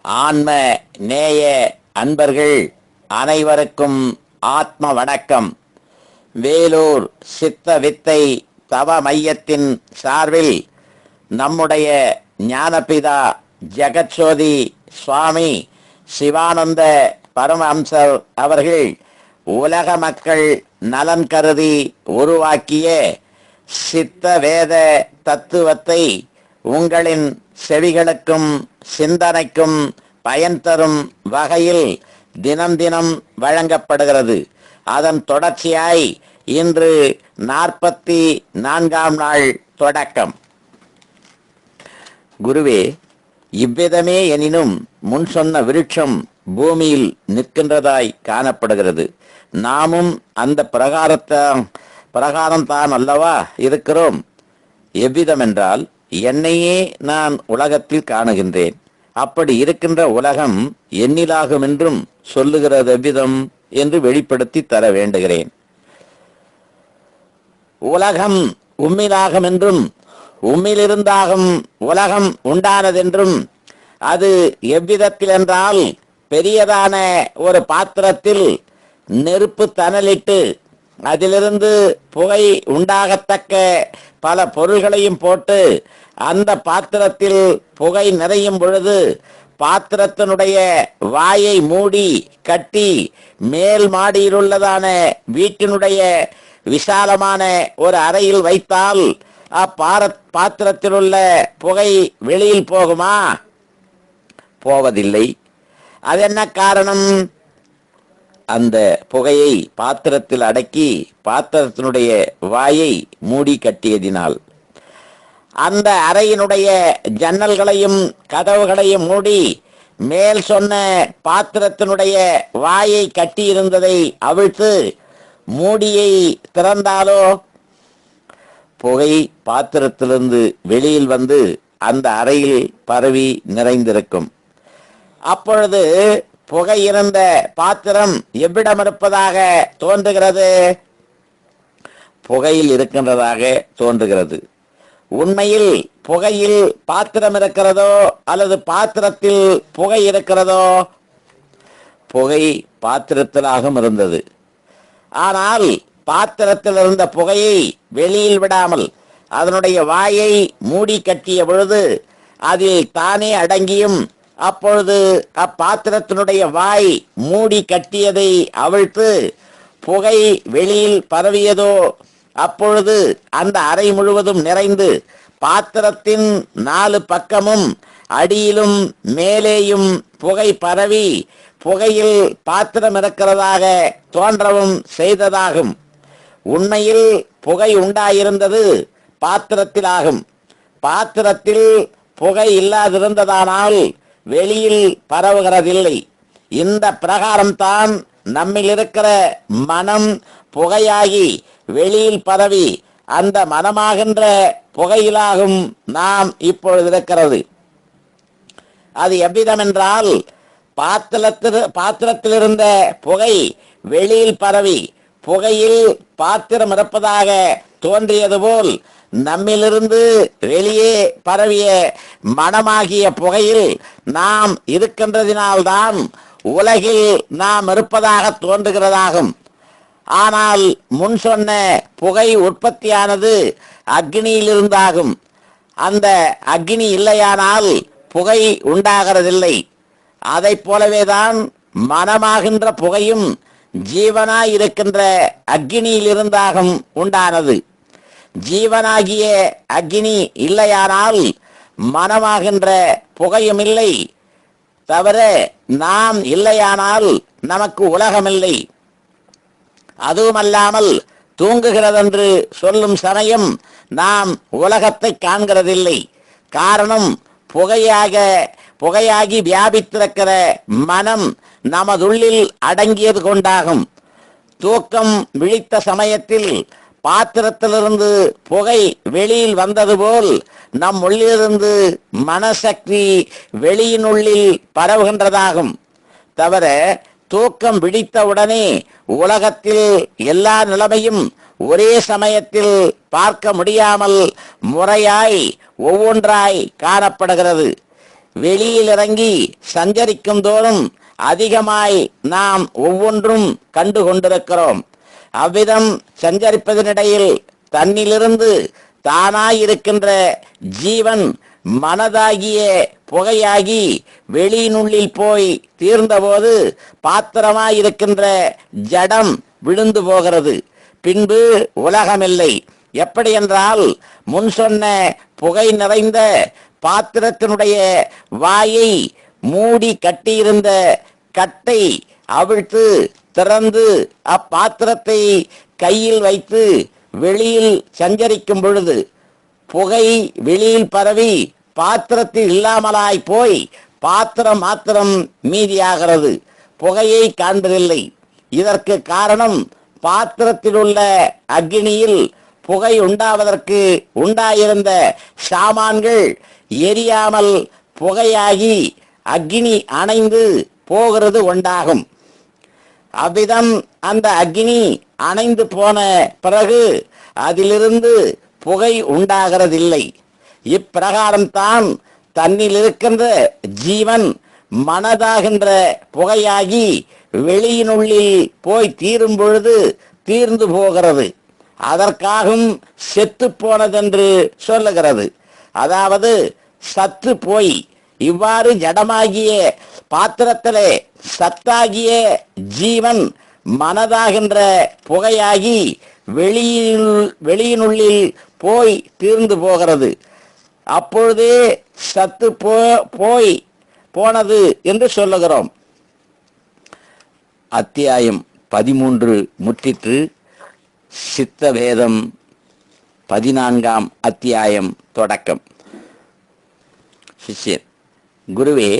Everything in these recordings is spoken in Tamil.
ஆன்ம நேய அன்பர்கள் அனைவருக்கும் ஆத்ம வணக்கம். வேலூர் சித்த வித்தை தவ மையத்தின் சார்பில் நம்முடைய ஞானபிதா ஜெகத்சோதி சுவாமி சிவானந்த பரமஹம்சர் அவர்கள் உலக மக்கள் நலன் கருதி உருவாக்கிய சித்த வேத தத்துவத்தை உங்களின் செவிகளுக்கும் சிந்தனைக்கும் பயன் தரும் வகையில் தினம் தினம் வழங்கப்படுகிறது. அதன் தொடர்ச்சியாய் இன்று 44ஆம் நாள் தொடக்கம். குருவே, இவ்விதமே எனினும் முன் சொன்ன விருட்சம் பூமியில் நிற்கின்றதாய் காணப்படுகிறது. நாமும் அந்த பிரகாரம்தான் அல்லவா இருக்கிறோம். எவ்விதமென்றால், என்னையே நான் உலகத்தில் காணுகின்றேன். அப்படி இருக்கின்ற உலகம் எண்ணிலாகும் என்றும் சொல்லுகிறது எவ்விதம் என்று வெளிப்படுத்தி தர வேண்டுகிறேன். உலகம் உம்மிலாகும் என்றும் உம்மிலிருந்தாகும் உலகம் உண்டானதென்றும், அது எவ்விதத்தில் என்றால், பெரியதான ஒரு பாத்திரத்தில் நெருப்பு தணலிட்டு அதிலிருந்து புகை உண்டாகத்தக்க பல பொருள்களையும் போட்டு அந்த பாத்திரத்தில் புகை நிறையும் பொழுது பாத்திரத்தினுடைய வாயை மூடி கட்டி மேல் மாடியில் உள்ளதான வீட்டினுடைய விசாலமான ஒரு அறையில் வைத்தால் பாத்திரத்தில் உள்ள புகை வெளியில் போகுமா? போவதில்லை. அது என்ன காரணம்? அந்த புகையை பாத்திரத்தில் அடக்கி பாத்திரத்தினுடைய வாயை மூடி கட்டியதினால். அந்த அறையினுடைய ஜன்னல்களையும் கதவுகளையும் மூடி மேல் சொன்ன பாத்திரத்தினுடைய வாயை கட்டி இருந்ததை அவிழ்த்து மூடியை திறந்தாலோ புகை பாத்திரத்திலிருந்து வெளியில் வந்து அந்த அறையில் பரவி நிறைந்திருக்கும். அப்பொழுது புகை இருந்த பாத்திரம் எவ்விடம் இருப்பதாக தோன்றுகிறது? புகையில் இருக்கின்றதாக தோன்றுகிறது. உண்மையில் புகையில் பாத்திரம் இருக்கிறதோ அல்லது பாத்திரத்தில் புகை இருக்கிறதோ? புகை பாத்திரத்திலாகவும் இருந்தது. ஆனால் பாத்திரத்தில் இருந்த புகையை வெளியில் விடாமல் அதனுடைய வாயை மூடி கட்டிய பொழுது அதில் தானே அடங்கியும், அப்பொழுது அப்பாத்திரத்தினுடைய வாய் மூடி கட்டியதை அவிழ்த்து புகை வெளியில் பரவியதோ, அப்பொழுது அந்த அறை முழுவதும் நிறைந்து பாத்திரத்தின் 4 பக்கமும் அடியிலும் மேலேயும் புகை பரவி புகையில் பாத்திரம் இருக்கிறதாக தோன்றவும் செய்ததாகும். உண்மையில் புகை உண்டாயிருந்தது பாத்திரத்திலாகும். பாத்திரத்தில் புகை இல்லாதிருந்ததானால் வெளியில் பரவுகிறதில்லை. இந்த பிரகாரம்தான் நம்மில் இருக்கிற மனம் புகையாகி வெளியில் பரவி அந்த மனமாகின்ற புகையிலாகும் நாம் இப்பொழுது இருக்கிறது. அது எவ்விதம் என்றால், பாத்திரத்தில் இருந்த புகை வெளியில் பரவி புகையில் பாத்திரம் இருப்பதாக தோன்றியது போல், நம்மிலிருந்து வெளியே பரவிய மனமாகிய புகையில் நாம் இருக்கின்றதினால்தான் உலகில் நாம் இருப்பதாக தோன்றுகிறதாகும். ஆனால் முன் சொன்ன புகை உற்பத்தியானது அக்னியிலிருந்தாகும். அந்த அக்னி இல்லையானால் புகை உண்டாகிறதில்லை. அதை போலவேதான் மனமாகின்ற புகையும் ஜீவனாய் இருக்கின்ற அக்னியிலிருந்தாகும் உண்டானது. ஜீவனாகிய அக்னி இல்லையானால் மனமாகின்ற புகையும் இல்லை. தவிர நாம் இல்லையானால் நமக்கு உலகமில்லை. அதுவுமல்லாமல் தூங்குகிறதென்று சொல்லும் சமயம் நாம் உலகத்தை காண்கிறதில்லை. காரணம், புகையாகி வியாபித்திருக்கிற மனம் நமதுள்ளில் அடங்கியது கொண்டாகும். தூக்கம் விழித்த சமயத்தில் பாத்திரத்திலிருந்து புகை வெளியில் வந்தது போல் நம் உள்ளிலிருந்து மனசக்தி வெளியினுள்ளில் பரவுகின்றதாகும். தவிர தூக்கம் விழித்தவுடனே உலகத்தில் எல்லா நிலைமையும் ஒரே சமயத்தில் பார்க்க முடியாமல் முறையாய் ஒவ்வொன்றாய் காணப்படுகிறது. வெளியில் இறங்கி சஞ்சரிக்கும் தோறும் அதிகமாய் நாம் ஒவ்வொன்றும் கண்டு கொண்டிருக்கிறோம். அவ்விதம் சஞ்சரிப்பதனிடையில் தன்னிலிருந்து தானாயிருக்கின்ற ஜீவன் மனதாகிய புகையாகி வெளியினுள்ளில் போய் தீர்ந்தபோது பாத்திரமாயிருக்கின்ற ஜடம் விழுந்து போகிறது. பின்பு உலகமில்லை. எப்படி என்றால், முன் சொன்ன புகை நிறைந்த பாத்திரத்தினுடைய வாயை மூடி கட்டியிருந்த கட்டை அவிழ்த்து திறந்து அப்பாத்திரத்தை கையில் வைத்து வெளியில் சஞ்சரிக்கும் பொழுது புகை வெளியில் பரவி பாத்திரத்தில் இல்லாமலாய் போய் பாத்திரம் மாத்திரம் மீதியாகிறது, புகையை காண்பதில்லை. இதற்கு காரணம், பாத்திரத்தில் உள்ள அக்னியில் புகை உண்டாவதற்கு உண்டாயிருந்த சாமான்கள் எரியாமல் புகையாகி அக்னி அணைந்து போகிறது உண்டாகும். அவ்விதம் அந்த அக்னி அணைந்து போன பிறகு அதிலிருந்து புகை உண்டாகிறதில்லை. இப்பிரகாரம்தான் தன்னில் இருக்கின்ற ஜீவன் மனதாகின்ற புகையாகி வெளியினுள்ளில் போய் தீரும் பொழுது தீர்ந்து போகிறது. அதற்காகவும் செத்து போனதென்று சொல்லுகிறது. அதாவது சத்து போய் இவ்வாறு ஜடமாகிய பாத்திரத்திலே சத்தாகிய ஜீவன் மனதாகின்ற புகையாகி வெளியினுள்ளில் போய் தீர்ந்து போகிறது. அப்பொழுதே சத்து போனது என்று சொல்லுகிறோம். அத்தியாயம் 13 முற்றிற்று. சித்த வேதம் 14ஆம் அத்தியாயம் தொடக்கம். சிஷ்யர்: குருவே,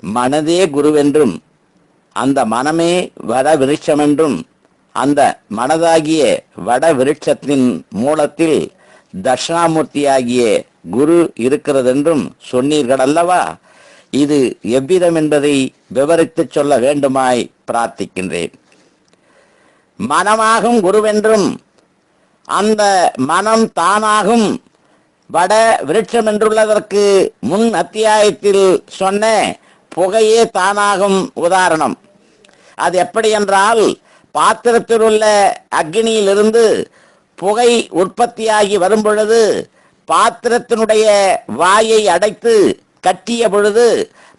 மனதே குருவென்றும் அந்த மனமே வட விருட்சமென்றும் அந்த மனதாகிய வட விருட்சத்தின் மூலத்தில் தட்சிணாமூர்த்தியாகிய குரு இருக்கிறதென்றும் சொன்னீர்கள் அல்லவா? இது எவ்விதம் என்பதை விவரித்து சொல்ல வேண்டுமாய் பிரார்த்திக்கின்றேன். மனமாகும் குருவென்றும் அந்த மனம் தானாகும் வட விருட்சம் என்றுள்ளதற்கு முன் அத்தியாயத்தில் சொன்ன புகையே தானாகும் உதாரணம். அது எப்படி என்றால், பாத்திரத்தில் உள்ள அக்னியிலிருந்து புகை உற்பத்தியாகி வரும் பொழுது பாத்திரத்தினுடைய வாயை அடைத்து கட்டிய பொழுது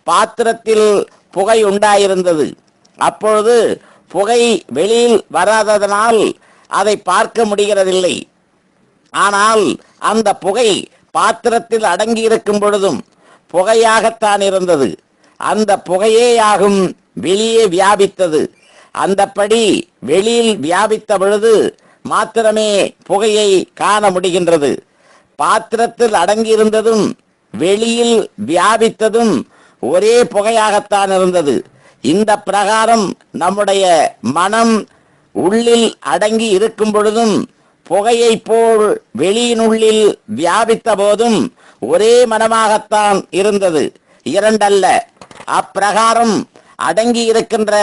பாத்திரத்தில் புகை உண்டாயிருந்தது. அப்பொழுது புகை வெளியில் வராததனால் அதை பார்க்க முடிகிறதில்லை. ஆனால் அந்த புகை பாத்திரத்தில் அடங்கி இருக்கும் பொழுதும் புகையாகத்தான் இருந்தது. அந்த புகையேயாகும் வெளியே வியாபித்தது. அந்தப்படி வெளியில் வியாபித்த பொழுது மாத்திரமே புகையை காண முடிகின்றது. பாத்திரத்தில் அடங்கியிருந்ததும் வெளியில் வியாபித்ததும் ஒரே புகையாகத்தான் இருந்தது. இந்த பிரகாரம் நம்முடைய மனம் உள்ளில் அடங்கி இருக்கும் பொழுதும் புகையை போல் வெளியினுள்ளில் வியாபித்த போதும் ஒரே மனமாகத்தான் இருந்தது, இரண்டல்ல. அப்பிரகாரம் அடங்கி இருக்கின்ற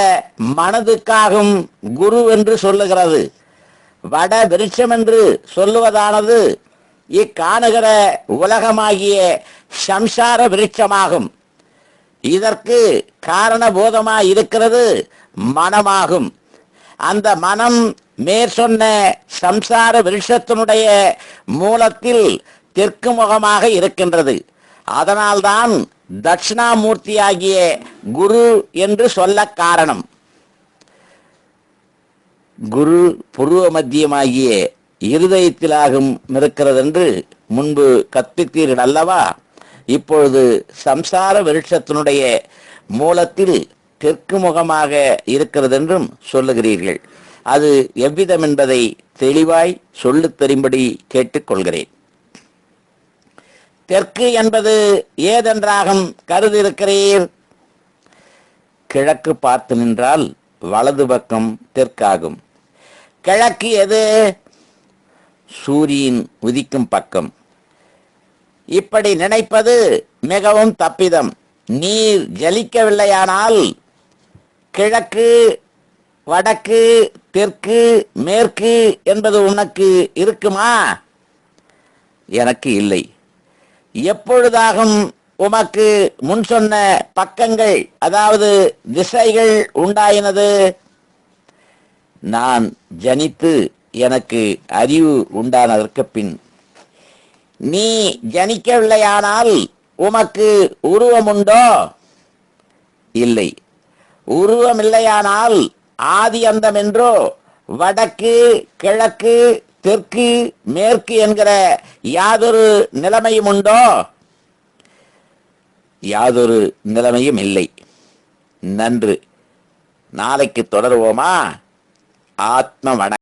மனதுக்காகும் குரு என்று சொல்லுகிறது. வட விருட்சம் என்று சொல்லுவதானது இக்காணுகிற உலகமாகிய சம்சார விருட்சமாகும். இதற்கு காரணபோதமாய் இருக்கிறது மனமாகும். அந்த மனம் மேற்சொன்ன சம்சார விருட்சத்தினுடைய மூலத்தில் தெற்கு முகமாக இருக்கின்றது. அதனால்தான் தட்சிணாமூர்த்தியாகிய குரு என்று சொல்ல காரணம். குரு புருவ மத்தியமாகிய இருதயத்திலாகும் இருக்கிறது என்று முன்பு கற்பித்தீர்கள் அல்லவா? இப்பொழுது சம்சார விருட்சத்தினுடைய மூலத்தில் தெற்கு முகமாக இருக்கிறது என்றும் சொல்லுகிறீர்கள். அது எவ்விதம் என்பதை தெளிவாய் சொல்லித் தரும்படி கேட்டுக்கொள்கிறேன். தெற்கு என்பது ஏதென்றாகும் கருதிருக்கிறீர்? கிழக்கு பார்த்து நின்றால் வலது பக்கம் தெற்காகும். கிழக்கு எது? சூரியன் உதிக்கும் பக்கம். இப்படி நினைப்பது மிகவும் தப்பிதம். நீர் ஜலிக்கவில்லையானால் கிழக்கு, வடக்கு, தெற்கு, மேற்கு என்பது உனக்கு இருக்குமா? எனக்கு இல்லை. எப்பொழுதாகும் உமக்கு முன் சொன்ன பக்கங்கள், அதாவது திசைகள் உண்டாயினது? நான் ஜனித்து எனக்கு அறிவு உண்டானதற்கு பின். நீ ஜனிக்கவில்லையானால் உமக்கு உருவம் உண்டோ? இல்லை. உருவம் இல்லையானால் ஆதி அந்தம் என்றோ, வடக்கு கிழக்கு தெற்கு மேற்கு என்கிற யாதொரு நிலைமையும் உண்டோ? யாதொரு நிலைமையும் இல்லை. நன்று. நாளைக்கு தொடருவோமா? ஆத்ம வணக்கம்.